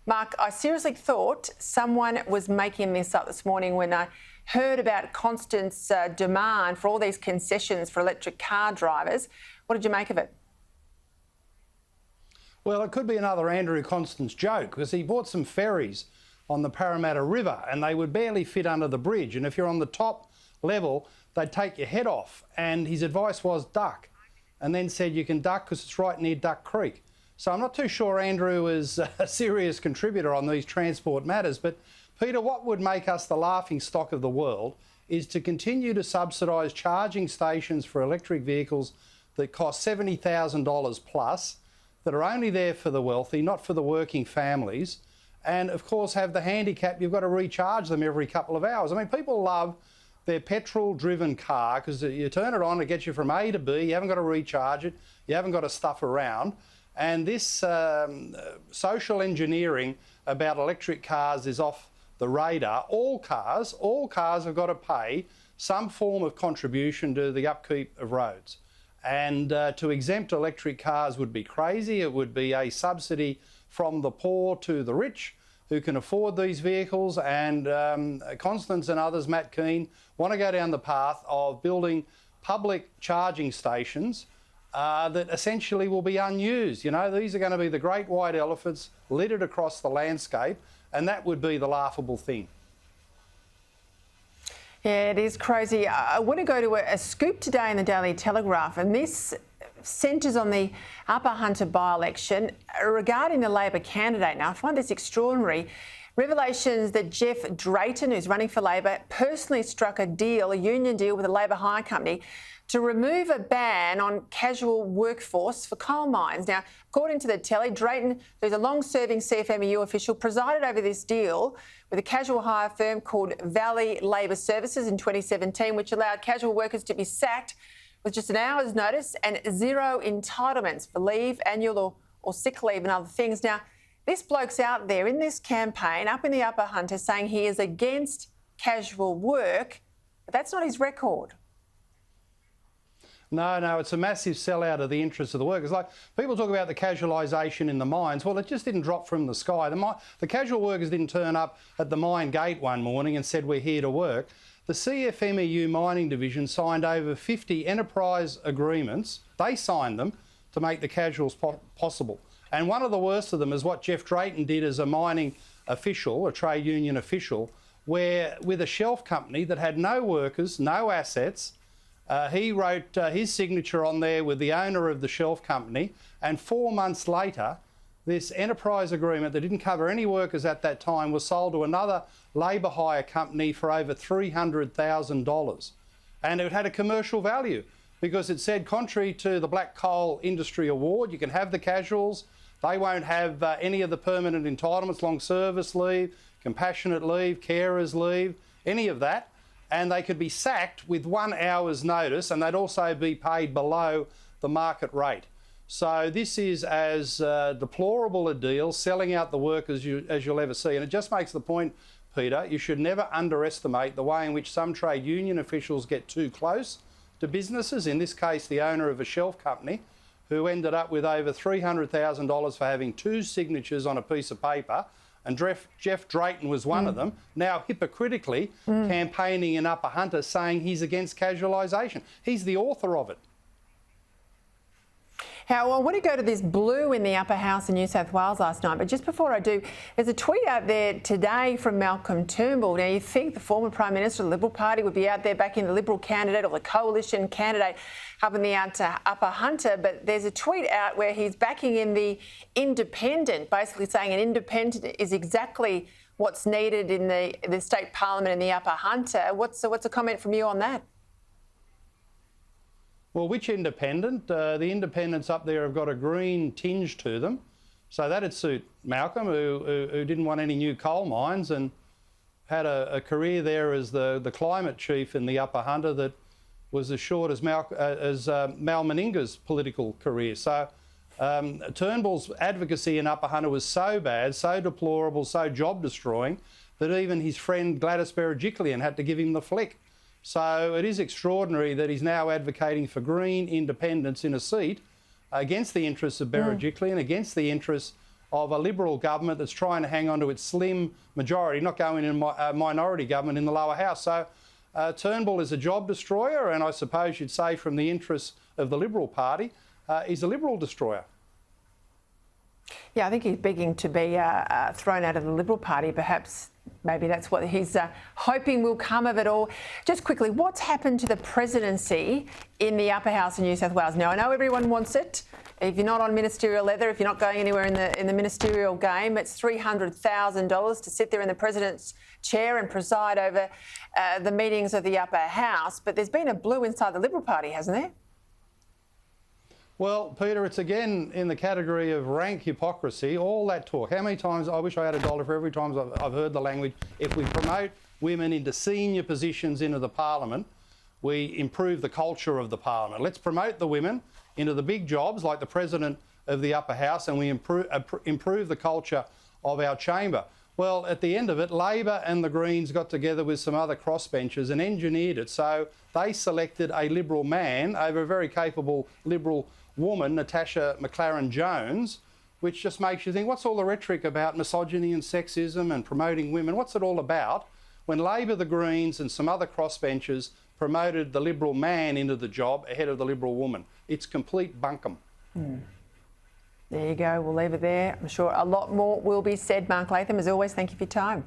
Mark, I seriously thought someone was making this up this morning when I heard about Constant's demand for all these concessions for electric car drivers. What did you make of it? Well, it could be another Andrew Constant's joke, because he bought some ferries on the Parramatta River and they would barely fit under the bridge. And if you're on the top level, they'd take your head off. And his advice was duck, and then said you can duck because it's right near Duck Creek. So I'm not too sure Andrew is a serious contributor on these transport matters. But Peter, what would make us the laughing stock of the world is to continue to subsidise charging stations for electric vehicles that cost $70,000 plus, that are only there for the wealthy, not for the working families, and of course have the handicap, you've got to recharge them every couple of hours. I mean, people love their petrol-driven car because you turn it on, it gets you from A to B, you haven't got to recharge it, you haven't got to stuff around. And this social engineering about electric cars is off the radar. All cars have got to pay some form of contribution to the upkeep of roads. And to exempt electric cars would be crazy. It would be a subsidy from the poor to the rich who can afford these vehicles. And Constance and others, Matt Keane, want to go down the path of building public charging stations that essentially will be unused. You know, these are going to be the great white elephants littered across the landscape, and that would be the laughable thing. Yeah, it is crazy. I want to go to a scoop today in the Daily Telegraph, and this centres on the Upper Hunter by-election regarding the Labor candidate. Now, I find this extraordinary. Revelations that Jeff Drayton, who's running for Labor, personally struck a union deal with a Labor hire company to remove a ban on casual workforce for coal mines. Now, according to the Telly, Drayton, who's a long-serving CFMEU official, presided over this deal with a casual hire firm called Valley Labour Services in 2017, which allowed casual workers to be sacked with just an hour's notice and zero entitlements for leave, annual or sick leave and other things. Now, this bloke's out there in this campaign up in the Upper Hunter saying he is against casual work, but that's not his record. No, it's a massive sellout of the interests of the workers. Like, people talk about the casualisation in the mines. Well, it just didn't drop from the sky. The casual workers didn't turn up at the mine gate one morning and said, we're here to work. The CFMEU mining division signed over 50 enterprise agreements. They signed them to make the casuals possible. And one of the worst of them is what Jeff Drayton did as a mining official, a trade union official, where with a shelf company that had no workers, no assets, he wrote his signature on there with the owner of the shelf company, and 4 months later, this enterprise agreement that didn't cover any workers at that time was sold to another labour hire company for over $300,000. And it had a commercial value because it said, contrary to the Black Coal Industry Award, you can have the casuals, they won't have any of the permanent entitlements, long service leave, compassionate leave, carers leave, any of that. And they could be sacked with 1 hour's notice, and they'd also be paid below the market rate. So this is as deplorable a deal, selling out the workers as you'll ever see. And it just makes the point, Peter, you should never underestimate the way in which some trade union officials get too close to businesses, in this case the owner of a shelf company, who ended up with over $300,000 for having 2 signatures on a piece of paper. And Jeff Drayton was one of them, now hypocritically campaigning in Upper Hunter saying he's against casualisation. He's the author of it. How I want to go to this blue in the upper house in New South Wales last night, but just before I do, there's a tweet out there today from Malcolm Turnbull. Now, you think the former Prime Minister of the Liberal Party would be out there backing the Liberal candidate or the coalition candidate up in the Upper Hunter, but there's a tweet out where he's backing in the independent, basically saying an independent is exactly what's needed in the state parliament in the Upper Hunter. What's a comment from you on that? Well, which independent? The independents up there have got a green tinge to them. So that'd suit Malcolm, who didn't want any new coal mines and had a career there as the climate chief in the Upper Hunter that was as short as Mal Meninga's political career. So Turnbull's advocacy in Upper Hunter was so bad, so deplorable, so job-destroying, that even his friend Gladys Berejiklian had to give him the flick. So it is extraordinary that he's now advocating for green independence in a seat against the interests of Berejiklian, against the interests of a Liberal government that's trying to hang on to its slim majority, not going in a minority government in the lower house. So Turnbull is a job destroyer, and I suppose you'd say from the interests of the Liberal Party, he's a Liberal destroyer. Yeah, I think he's begging to be thrown out of the Liberal Party. Perhaps maybe that's what he's hoping will come of it all. Just quickly, what's happened to the presidency in the upper house in New South Wales? Now, I know everyone wants it. If you're not on ministerial leather, if you're not going anywhere in the ministerial game, it's $300,000 to sit there in the president's chair and preside over the meetings of the upper house. But there's been a blue inside the Liberal Party, hasn't there? Well, Peter, it's again in the category of rank hypocrisy. All that talk. How many times, I wish I had $1 for every time I've heard the language, if we promote women into senior positions into the parliament, we improve the culture of the parliament. Let's promote the women into the big jobs like the president of the upper house, and we improve the culture of our chamber. Well, at the end of it, Labor and the Greens got together with some other crossbenchers and engineered it so they selected a Liberal man over a very capable Liberal woman, Natasha McLaren-Jones, which just makes you think, what's all the rhetoric about misogyny and sexism and promoting women? What's it all about when Labor, the Greens and some other crossbenchers promoted the Liberal man into the job ahead of the Liberal woman? It's complete bunkum. There you go. We'll leave it there. I'm sure a lot more will be said. Mark Latham, as always, thank you for your time.